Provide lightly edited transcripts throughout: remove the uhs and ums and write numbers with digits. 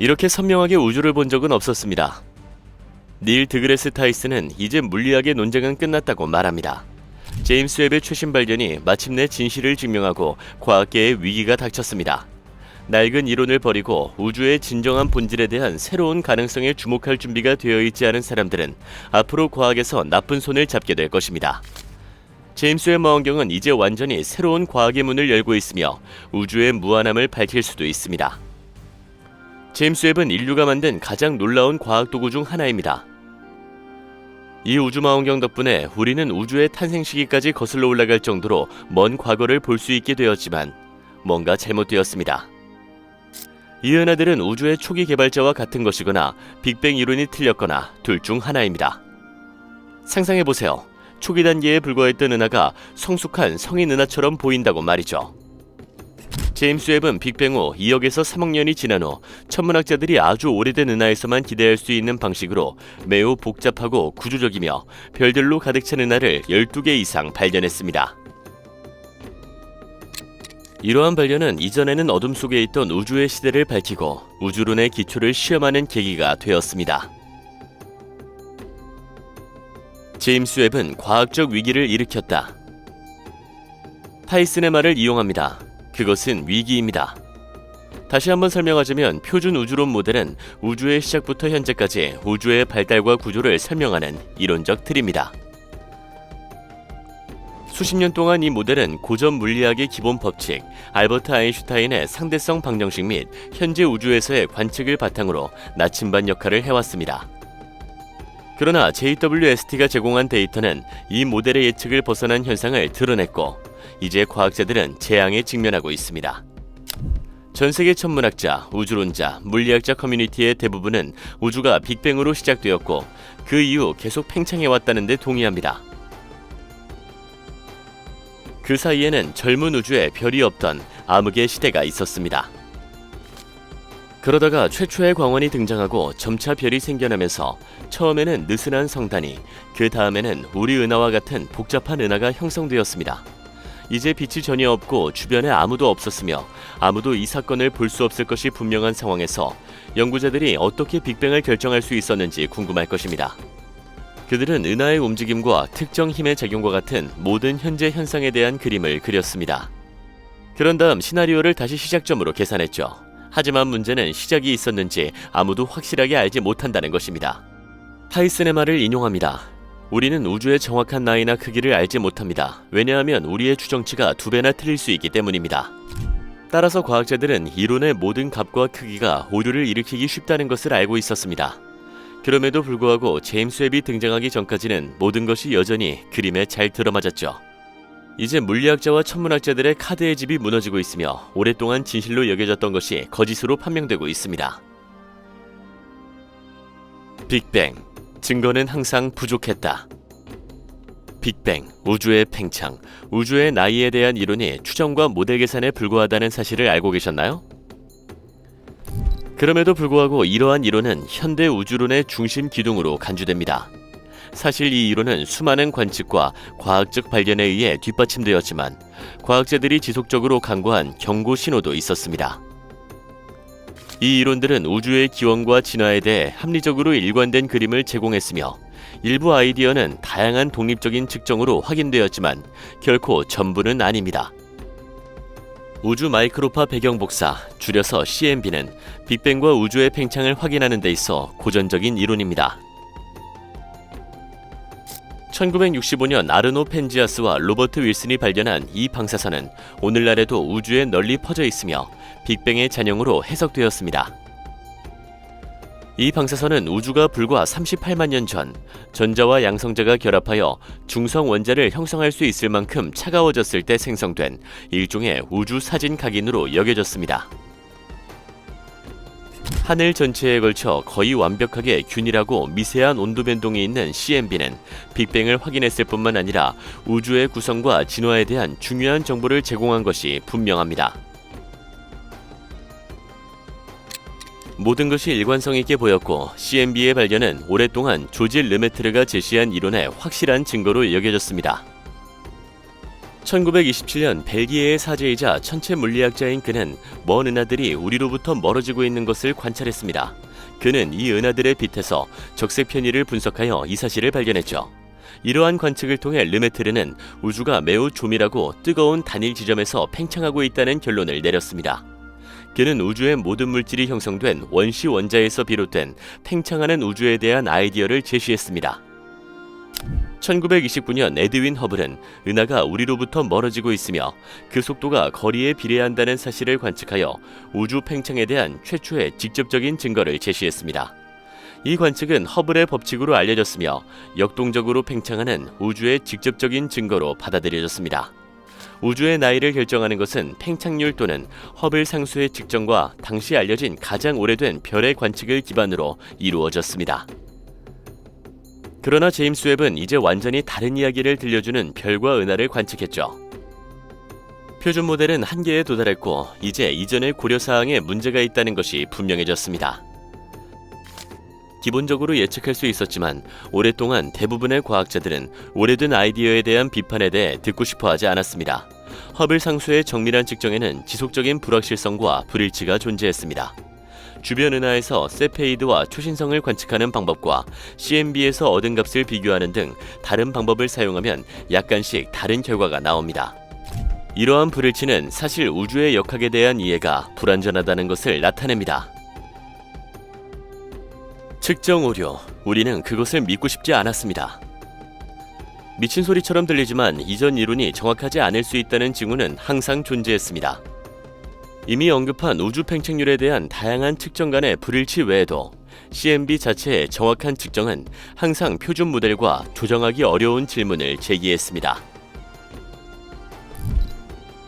이렇게 선명하게 우주를 본 적은 없었습니다. 닐 드그레스 타이슨은 이제 물리학의 논쟁은 끝났다고 말합니다. 제임스 웹의 최신 발견이 마침내 진실을 증명하고 과학계에 위기가 닥쳤습니다. 낡은 이론을 버리고 우주의 진정한 본질에 대한 새로운 가능성에 주목할 준비가 되어 있지 않은 사람들은 앞으로 과학에서 나쁜 손을 잡게 될 것입니다. 제임스 웹 망원경은 이제 완전히 새로운 과학의 문을 열고 있으며 우주의 무한함을 밝힐 수도 있습니다. 제임스 웹은 인류가 만든 가장 놀라운 과학 도구 중 하나입니다. 이 우주망원경 덕분에 우리는 우주의 탄생 시기까지 거슬러 올라갈 정도로 먼 과거를 볼 수 있게 되었지만 뭔가 잘못되었습니다. 이 은하들은 우주의 초기 개발자와 같은 것이거나 빅뱅 이론이 틀렸거나 둘 중 하나입니다. 상상해보세요. 초기 단계에 불과했던 은하가 성숙한 성인 은하처럼 보인다고 말이죠. 제임스 웹은 빅뱅 후 2억에서 3억 년이 지난 후 천문학자들이 아주 오래된 은하에서만 기대할 수 있는 방식으로 매우 복잡하고 구조적이며 별들로 가득 찬 은하를 12개 이상 발견했습니다. 이러한 발견은 이전에는 어둠 속에 있던 우주의 시대를 밝히고 우주론의 기초를 시험하는 계기가 되었습니다. 제임스 웹은 과학적 위기를 일으켰다. 타이슨의 말을 이용합니다. 그것은 위기입니다. 다시 한번 설명하자면 표준 우주론 모델은 우주의 시작부터 현재까지 우주의 발달과 구조를 설명하는 이론적 틀입니다. 수십 년 동안 이 모델은 고전 물리학의 기본 법칙, 알버트 아인슈타인의 상대성 방정식 및 현재 우주에서의 관측을 바탕으로 나침반 역할을 해왔습니다. 그러나 JWST가 제공한 데이터는 이 모델의 예측을 벗어난 현상을 드러냈고 이제 과학자들은 재앙에 직면하고 있습니다. 전 세계 천문학자, 우주론자, 물리학자 커뮤니티의 대부분은 우주가 빅뱅으로 시작되었고 그 이후 계속 팽창해왔다는 데 동의합니다. 그 사이에는 젊은 우주에 별이 없던 암흑의 시대가 있었습니다. 그러다가 최초의 광원이 등장하고 점차 별이 생겨나면서 처음에는 느슨한 성단이, 그 다음에는 우리 은하와 같은 복잡한 은하가 형성되었습니다. 이제 빛이 전혀 없고 주변에 아무도 없었으며 아무도 이 사건을 볼 수 없을 것이 분명한 상황에서 연구자들이 어떻게 빅뱅을 결정할 수 있었는지 궁금할 것입니다. 그들은 은하의 움직임과 특정 힘의 작용과 같은 모든 현재 현상에 대한 그림을 그렸습니다. 그런 다음 시나리오를 다시 시작점으로 계산했죠. 하지만 문제는 시작이 있었는지 아무도 확실하게 알지 못한다는 것입니다. 타이슨의 말을 인용합니다. 우리는 우주의 정확한 나이나 크기를 알지 못합니다. 왜냐하면 우리의 추정치가 2배나 틀릴 수 있기 때문입니다. 따라서 과학자들은 이론의 모든 값과 크기가 오류를 일으키기 쉽다는 것을 알고 있었습니다. 그럼에도 불구하고 제임스 웹이 등장하기 전까지는 모든 것이 여전히 그림에 잘 들어맞았죠. 이제 물리학자와 천문학자들의 카드의 집이 무너지고 있으며 오랫동안 진실로 여겨졌던 것이 거짓으로 판명되고 있습니다. 빅뱅, 증거는 항상 부족했다. 빅뱅, 우주의 팽창, 우주의 나이에 대한 이론이 추정과 모델 계산에 불과하다는 사실을 알고 계셨나요? 그럼에도 불구하고 이러한 이론은 현대 우주론의 중심 기둥으로 간주됩니다. 사실 이 이론은 수많은 관측과 과학적 발견에 의해 뒷받침되었지만 과학자들이 지속적으로 강구한 경고 신호도 있었습니다. 이 이론들은 우주의 기원과 진화에 대해 합리적으로 일관된 그림을 제공했으며 일부 아이디어는 다양한 독립적인 측정으로 확인되었지만 결코 전부는 아닙니다. 우주 마이크로파 배경 복사, 줄여서 CMB는 빅뱅과 우주의 팽창을 확인하는 데 있어 고전적인 이론입니다. 1965년 아르노 펜지아스와 로버트 윌슨이 발견한 이 방사선은 오늘날에도 우주에 널리 퍼져 있으며 빅뱅의 잔영으로 해석되었습니다. 이 방사선은 우주가 불과 38만 년 전 전자와 양성자가 결합하여 중성 원자를 형성할 수 있을 만큼 차가워졌을 때 생성된 일종의 우주 사진 각인으로 여겨졌습니다. 하늘 전체에 걸쳐 거의 완벽하게 균일하고 미세한 온도 변동이 있는 CMB는 빅뱅을 확인했을 뿐만 아니라 우주의 구성과 진화에 대한 중요한 정보를 제공한 것이 분명합니다. 모든 것이 일관성 있게 보였고 CMB의 발견은 오랫동안 조지 르메트르가 제시한 이론의 확실한 증거로 여겨졌습니다. 1927년 벨기에의 사제이자 천체 물리학자인 그는 먼 은하들이 우리로부터 멀어지고 있는 것을 관찰했습니다. 그는 이 은하들의 빛에서 적색 편의를 분석하여 이 사실을 발견했죠. 이러한 관측을 통해 르메트르는 우주가 매우 조밀하고 뜨거운 단일 지점에서 팽창하고 있다는 결론을 내렸습니다. 그는 우주의 모든 물질이 형성된 원시 원자에서 비롯된 팽창하는 우주에 대한 아이디어를 제시했습니다. 1929년 에드윈 허블은 은하가 우리로부터 멀어지고 있으며 그 속도가 거리에 비례한다는 사실을 관측하여 우주 팽창에 대한 최초의 직접적인 증거를 제시했습니다. 이 관측은 허블의 법칙으로 알려졌으며 역동적으로 팽창하는 우주의 직접적인 증거로 받아들여졌습니다. 우주의 나이를 결정하는 것은 팽창률 또는 허블 상수의 측정과 당시 알려진 가장 오래된 별의 관측을 기반으로 이루어졌습니다. 그러나 제임스 웹은 이제 완전히 다른 이야기를 들려주는 별과 은하를 관측했죠. 표준 모델은 한계에 도달했고 이제 이전의 고려사항에 문제가 있다는 것이 분명해졌습니다. 기본적으로 예측할 수 있었지만 오랫동안 대부분의 과학자들은 오래된 아이디어에 대한 비판에 대해 듣고 싶어 하지 않았습니다. 허블 상수의 정밀한 측정에는 지속적인 불확실성과 불일치가 존재했습니다. 주변 은하에서 세페이드와 초신성을 관측하는 방법과 CMB에서 얻은 값을 비교하는 등 다른 방법을 사용하면 약간씩 다른 결과가 나옵니다. 이러한 불일치는 사실 우주의 역학에 대한 이해가 불완전하다는 것을 나타냅니다. 측정 오류, 우리는 그것을 믿고 싶지 않았습니다. 미친 소리처럼 들리지만 이전 이론이 정확하지 않을 수 있다는 징후는 항상 존재했습니다. 이미 언급한 우주 팽창률에 대한 다양한 측정 간의 불일치 외에도 CMB 자체의 정확한 측정은 항상 표준 모델과 조정하기 어려운 질문을 제기했습니다.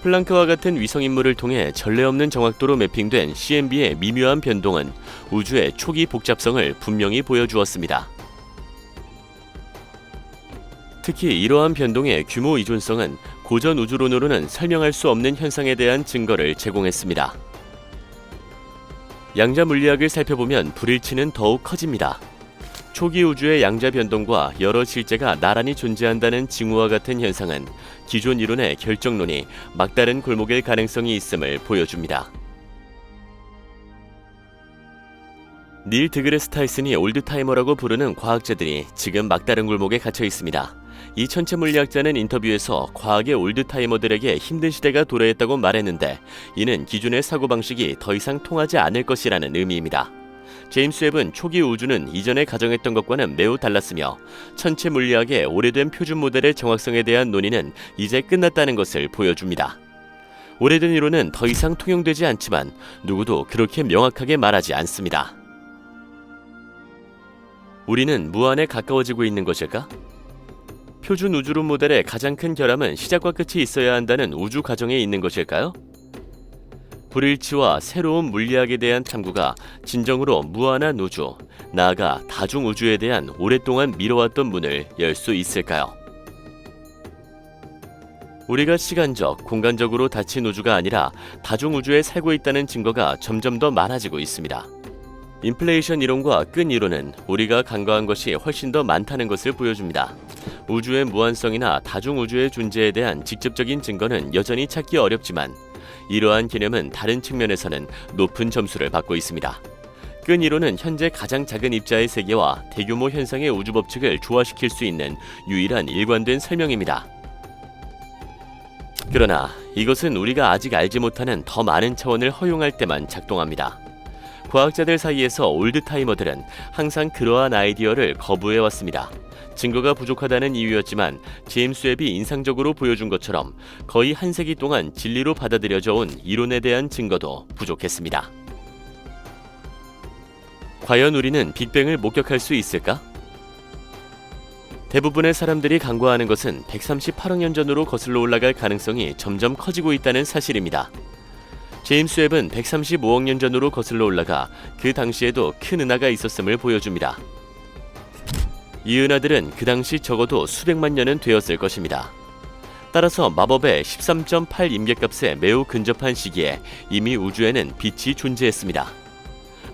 플랑크와 같은 위성인물을 통해 전례 없는 정확도로 매핑된 CMB의 미묘한 변동은 우주의 초기 복잡성을 분명히 보여주었습니다. 특히 이러한 변동의 규모 이존성은 고전 우주론으로는 설명할 수 없는 현상에 대한 증거를 제공했습니다. 양자 물리학을 살펴보면 불일치는 더욱 커집니다. 초기 우주의 양자 변동과 여러 실제가 나란히 존재한다는 징후와 같은 현상은 기존 이론의 결정론이 막다른 골목일 가능성이 있음을 보여줍니다. 닐 드그레스 타이슨이 올드타이머라고 부르는 과학자들이 지금 막다른 골목에 갇혀 있습니다. 이 천체 물리학자는 인터뷰에서 과학의 올드타이머들에게 힘든 시대가 도래했다고 말했는데 이는 기존의 사고방식이 더 이상 통하지 않을 것이라는 의미입니다. 제임스 웹은 초기 우주는 이전에 가정했던 것과는 매우 달랐으며 천체 물리학의 오래된 표준 모델의 정확성에 대한 논의는 이제 끝났다는 것을 보여줍니다. 오래된 이론은 더 이상 통용되지 않지만 누구도 그렇게 명확하게 말하지 않습니다. 우리는 무한에 가까워지고 있는 것일까? 표준 우주론 모델의 가장 큰 결함은 시작과 끝이 있어야 한다는 우주 가정에 있는 것일까요? 불일치와 새로운 물리학에 대한 탐구가 진정으로 무한한 우주, 나아가 다중 우주에 대한 오랫동안 미뤄왔던 문을 열 수 있을까요? 우리가 시간적, 공간적으로 닫힌 우주가 아니라 다중 우주에 살고 있다는 증거가 점점 더 많아지고 있습니다. 인플레이션 이론과 끈 이론은 우리가 간과한 것이 훨씬 더 많다는 것을 보여줍니다. 우주의 무한성이나 다중 우주의 존재에 대한 직접적인 증거는 여전히 찾기 어렵지만 이러한 개념은 다른 측면에서는 높은 점수를 받고 있습니다. 끈 이론은 현재 가장 작은 입자의 세계와 대규모 현상의 우주 법칙을 조화시킬 수 있는 유일한 일관된 설명입니다. 그러나 이것은 우리가 아직 알지 못하는 더 많은 차원을 허용할 때만 작동합니다. 과학자들 사이에서 올드타이머들은 항상 그러한 아이디어를 거부해왔습니다. 증거가 부족하다는 이유였지만 제임스 웹이 인상적으로 보여준 것처럼 거의 한 세기 동안 진리로 받아들여져 온 이론에 대한 증거도 부족했습니다. 과연 우리는 빅뱅을 목격할 수 있을까? 대부분의 사람들이 간과하는 것은 138억 년 전으로 거슬러 올라갈 가능성이 점점 커지고 있다는 사실입니다. 제임스 웹은 135억 년 전으로 거슬러 올라가 그 당시에도 큰 은하가 있었음을 보여줍니다. 이 은하들은 그 당시 적어도 수백만 년은 되었을 것입니다. 따라서 마법의 13.8 임계값에 매우 근접한 시기에 이미 우주에는 빛이 존재했습니다.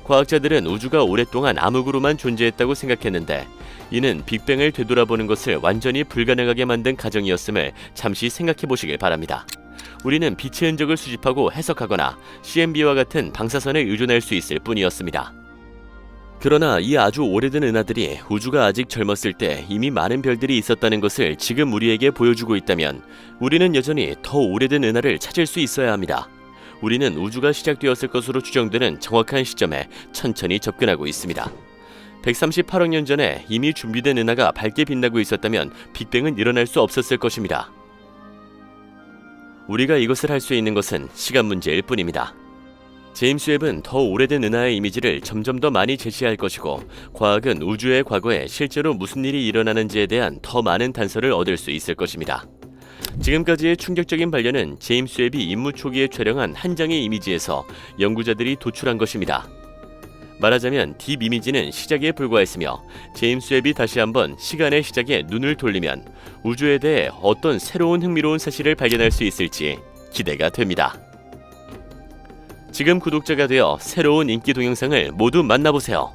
과학자들은 우주가 오랫동안 암흑으로만 존재했다고 생각했는데 이는 빅뱅을 되돌아보는 것을 완전히 불가능하게 만든 가정이었음을 잠시 생각해 보시길 바랍니다. 우리는 빛의 흔적을 수집하고 해석하거나 CMB와 같은 방사선에 의존할 수 있을 뿐이었습니다. 그러나 이 아주 오래된 은하들이 우주가 아직 젊었을 때 이미 많은 별들이 있었다는 것을 지금 우리에게 보여주고 있다면 우리는 여전히 더 오래된 은하를 찾을 수 있어야 합니다. 우리는 우주가 시작되었을 것으로 추정되는 정확한 시점에 천천히 접근하고 있습니다. 138억 년 전에 이미 준비된 은하가 밝게 빛나고 있었다면 빅뱅은 일어날 수 없었을 것입니다. 우리가 이것을 할 수 있는 것은 시간 문제일 뿐입니다. 제임스 웹은 더 오래된 은하의 이미지를 점점 더 많이 제시할 것이고, 과학은 우주의 과거에 실제로 무슨 일이 일어나는지에 대한 더 많은 단서를 얻을 수 있을 것입니다. 지금까지의 충격적인 발견은 제임스 웹이 임무 초기에 촬영한 한 장의 이미지에서 연구자들이 도출한 것입니다. 말하자면 딥 이미지는 시작에 불과했으며, 제임스 웹이 다시 한번 시간의 시작에 눈을 돌리면 우주에 대해 어떤 새로운 흥미로운 사실을 발견할 수 있을지 기대가 됩니다. 지금 구독자가 되어 새로운 인기 동영상을 모두 만나보세요.